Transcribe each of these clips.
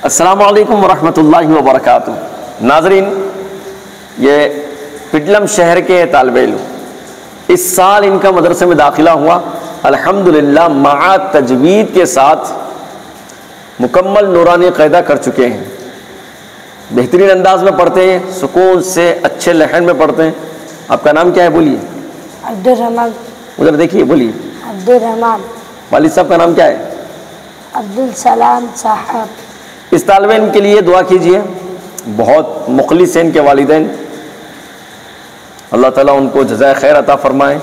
अस्सलामु अलैकुम वरहमतुल्लाहि वबरकातुहू। नाज़रीन, ये पिटलम शहर के तालिब इल्म, इस साल इनका मदरसे में दाखिला हुआ। अल्हम्दुलिल्लाह मआ तजवीद के साथ मुकम्मल नूरानी क़ैदा कर चुके हैं। बेहतरीन अंदाज में पढ़ते हैं, सुकून से अच्छे लहन में पढ़ते हैं। आपका नाम क्या है? बोलिए। अब्दुल रहमान। उधर देखिए, बोलिए। अब्दुल रहमान। वालिद साहब का नाम क्या है? अब्दुल सलाम साहब। इस तालिब इल्म के लिए दुआ कीजिए। बहुत मुखलिस हैं इनके वालिदैन, अल्लाह ताला उनको जज़ाए खैर अता फ़रमाए।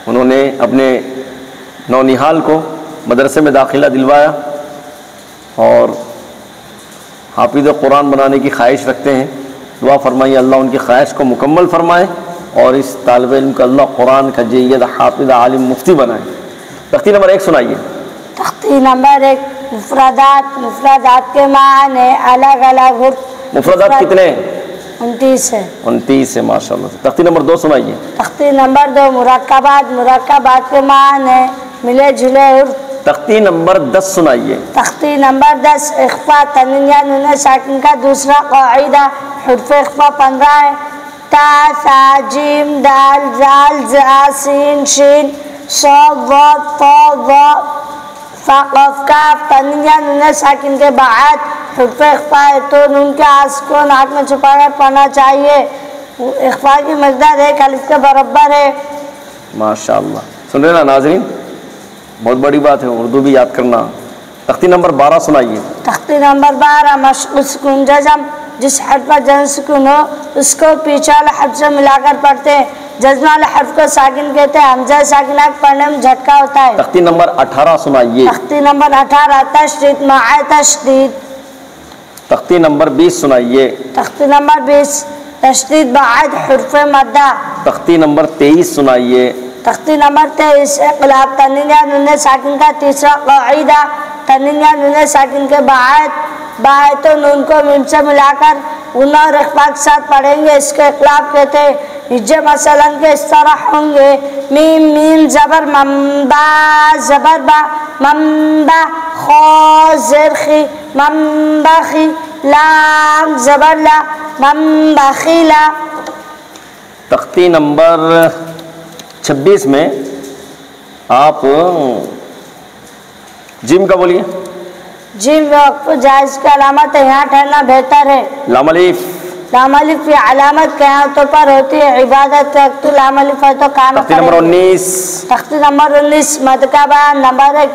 उन्होंने अपने नौनिहाल को मदरसे में दाखिला दिलवाया और हाफिज़ कुरान बनाने की ख्वाहिश रखते हैं। दुआ फरमाइए अल्लाह उनकी ख्वाहिश को मुकम्मल फरमाए और इस तालिब इल्म का अल्लाह कुरान का जय्यद हाफिज़ आलिम मुफ्ती बनाए। तख्ती नंबर 1 सुनाइए। तख्ती नंबर 1, मुफरदात। मुफरदात के माने अलग अलग हुर्फ। मुफरदात कितने? 29 है। 29 है, माशाअल्लाह। तख्ती नंबर 2 सुनाइए। तख्ती नंबर 2, मुरक्कबात। मुरक्कबात के माने मिले जुले हुर्फ। तख्ती नंबर 10 सुनाइए। तख्ती नंबर 10, इख्फा। तन्वीन या नून साकिन का दूसरा क़ाइदा। हुर्फ इख्फा 15 है। ता, सा, जीम, दाल, जाल, जा, सीन, शीन, सॉद, ज़ाद, ता, ज़ा, फा, क़ाफ, काफ। तन्वीन या नून साकिन के बाद हुर्फ इख्फा है तो नून के आस को नाक में छुपाकर पढ़ना चाहिए। इख्फा की मकदार 1 अलिफ के बराबर है। माशाअल्लाह। सुन रहे ना नाज़रीन, बहुत बड़ी बात है उर्दू भी याद करना। तख्ती नंबर 12 सुनाइए। तख्ती नंबर 12, मश्क़ सुकून जज़म। जिस हर्फ पर जज़म सुकून हो उसको पीछे वाले हर्फ से मिलाकर पढ़ते हैं। जज़म वाले हर्फ को साकिन कहते हैं। हमज़ा साकिना पढ़ने में झटका होता है। तख्ती नंबर 18 सुनाइए। तख्ती नंबर 18, तशदीद माए तशदीद। तख्ती नंबर 20 सुनाइए। तख्ती नंबर 20, तशदीद बाद हुर्फ मद्दा। तख्ती नंबर 23 सुनाइए। तख्ती नंबर 23, इक़लाब। तन्वीन या नून साकिन का तीसरा क़ाइदा। तन्वीन या नून साकिन के बाद बाय तो नून को मीम से मिलाकर गुना और इख्फा के साथ पढ़ेंगे। इसके इक़लाब कहते हैं। हिज्जे मसलन के इस तरह होंगे। मीम मीम ज़बर मम्बा, ज़बर बा मम्बा, खौ ज़ेर खी मम्बखी, लाम ज़बर ला मम्बखीला। तख्ती नंबर 26 में आप जिम का बोलिए। जिम वक़्फ़ जायज़ की अलामत है, यहाँ ठहरना बेहतर है। लाम अलिफ। लाम अलिफ की अलामत क़यामतों पर होती है। इबादत वक्त तो लाम अलिफ है तो कान। तख्ती नंबर 19। तख्ती नंबर 19, मद का बयान। नंबर 1,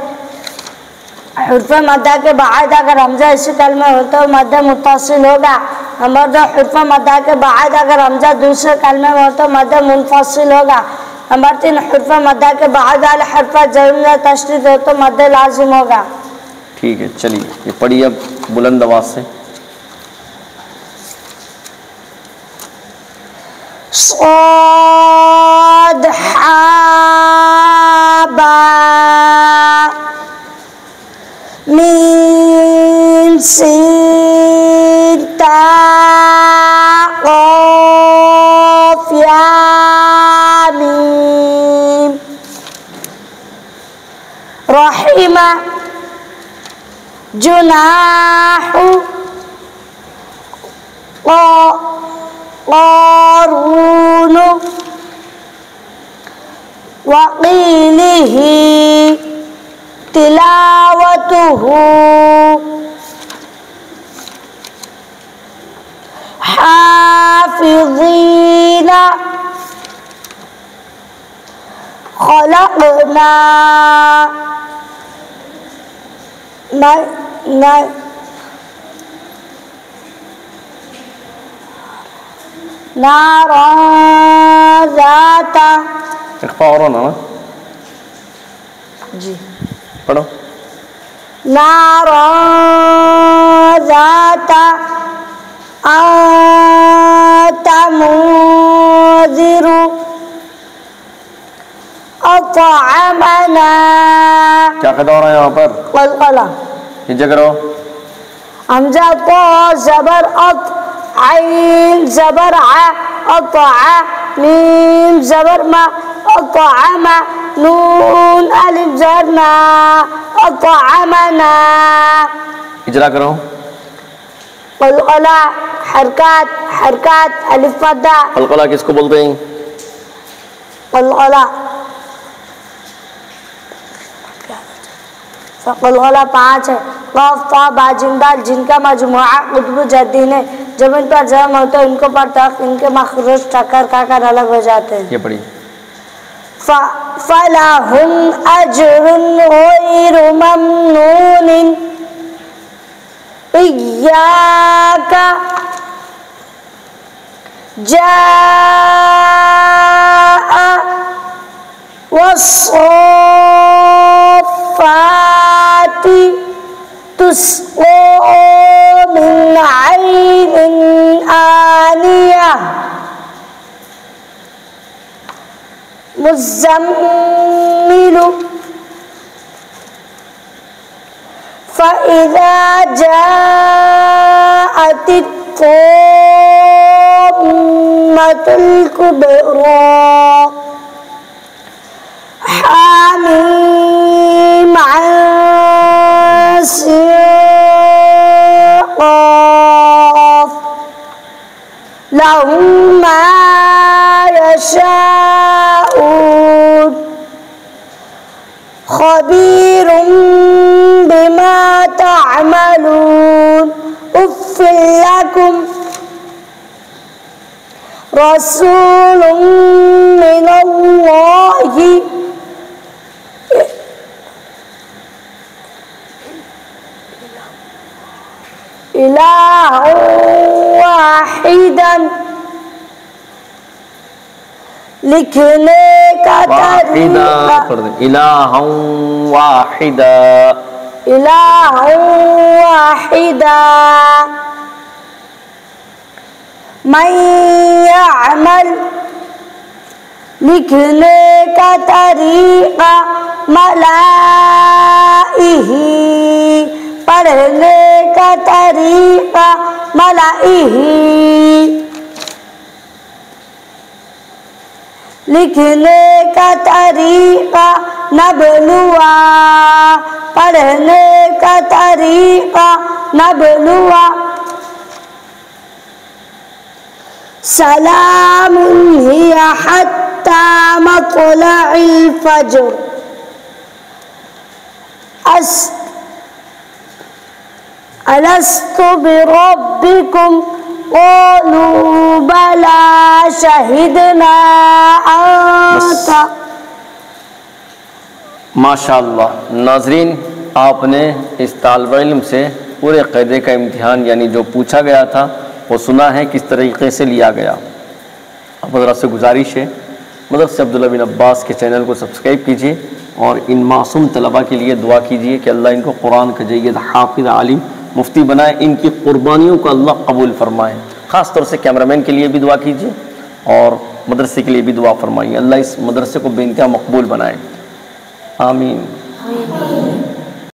हुर्फ मद्दा के बाद अगर हमज़ा इसी कलमे हो तो मद्द मुत्तसिल होगा। नंबर 2, हुर्फ मद्दा के बाद अगर हमज़ा दूसरे कलमे में हो तो मद्द मुनफसिल होगा। नंबर 3, हुर्फ मद्दा के बाद वाले हर्फ पर ज़मीन या तशदीद हो तो मद्द लाजिम होगा। ठीक है, चलिए ये पढ़िए अब बुलंद आवाज से। صاد हा बा मीम सीन ता क़ाफ या मीम। रहीमा, जुनाहु, क़ारून, वक़ीलिही, तिलावतुहु, हाफ़िज़ीना, ख़लक़ना, नारा ज़ाता। इख्फा और होना ना जी, पढ़ो। नारा ज़ाता आता मुज़िरु अतअमना। क्या कहता हो रहा है यहाँ पर? क़लक़ला। हिज्जा करो। हमज़ा तो ज़बर अत, आइन ज़बर आ, अतआ, मीम ज़बर मा, अतअमा, नून अलिफ ज़र ना, अतअमना। इजरा करो। कलकला हरकत हरकत अलिफ मद्दा। कलकला किसको बोलते हैं? कलकला कलकला 5 है। कफ ता बा जिम दाल जिनका मजमुआ कुतुब जद्दीन है। जब इन पर जम होते हैं इनको पढ़ता इनके मखरूज टक्कर खाकर अलग हो जाते हैं। ये पढ़िए। फलहुम अजरुन गैरु ममनून इय्याका जाआ वस्साफ़ाति तुस्क़ा मिन ऐनिन आनिया मुज़म्मिलु फ़इज़ा जाअतित ताम्मतुल कुबरा हामीम सिक़ाफ़ लहुम मा यशाऊन खबीरुम बिमा तअमलून उफ़्फ़िल लकुम रसूलुम मिनल्लाहि इलाहुन वाहिदन। लिखने का तरीका इलाहुन वाहिदा इलाहुन वाहिदा मन यअमल। लिखने का तरीका मलाइही। पढ़ने का तरीका मलाइही। लिखने का तरीका नबलुआ। पढ़ने का तरीका नबलुआ। सलामुन हिया हत्ता मत्लइल फज्र अलस्तु बिरब्बिकुम क़ालू बला शहिदना अंता। माशाअल्लाह। नाज़रीन, आपने इस तालिब इल्म से पूरे क़ायदे का इम्तिहान यानी जो पूछा गया था वो सुना है, किस तरीक़े से लिया गया। अब मदरसा से गुजारिश है, मदरसा अब्दुल्ला बिन अब्बास के चैनल को सब्सक्राइब कीजिए और इन मासूम तलबा के लिए दुआ कीजिए कि अल्लाह इनको कुरान का जय्यद हाफिज़ आलिम मुफ्ती बनाए, इनकी कुर्बानियों को अल्लाह कबूल फरमाए। ख़ास तौर से कैमरामैन के लिए भी दुआ कीजिए और मदरसे के लिए भी दुआ फरमाइए। अल्लाह इस मदरसे को बेइंतहा मकबूल बनाए। आमीन।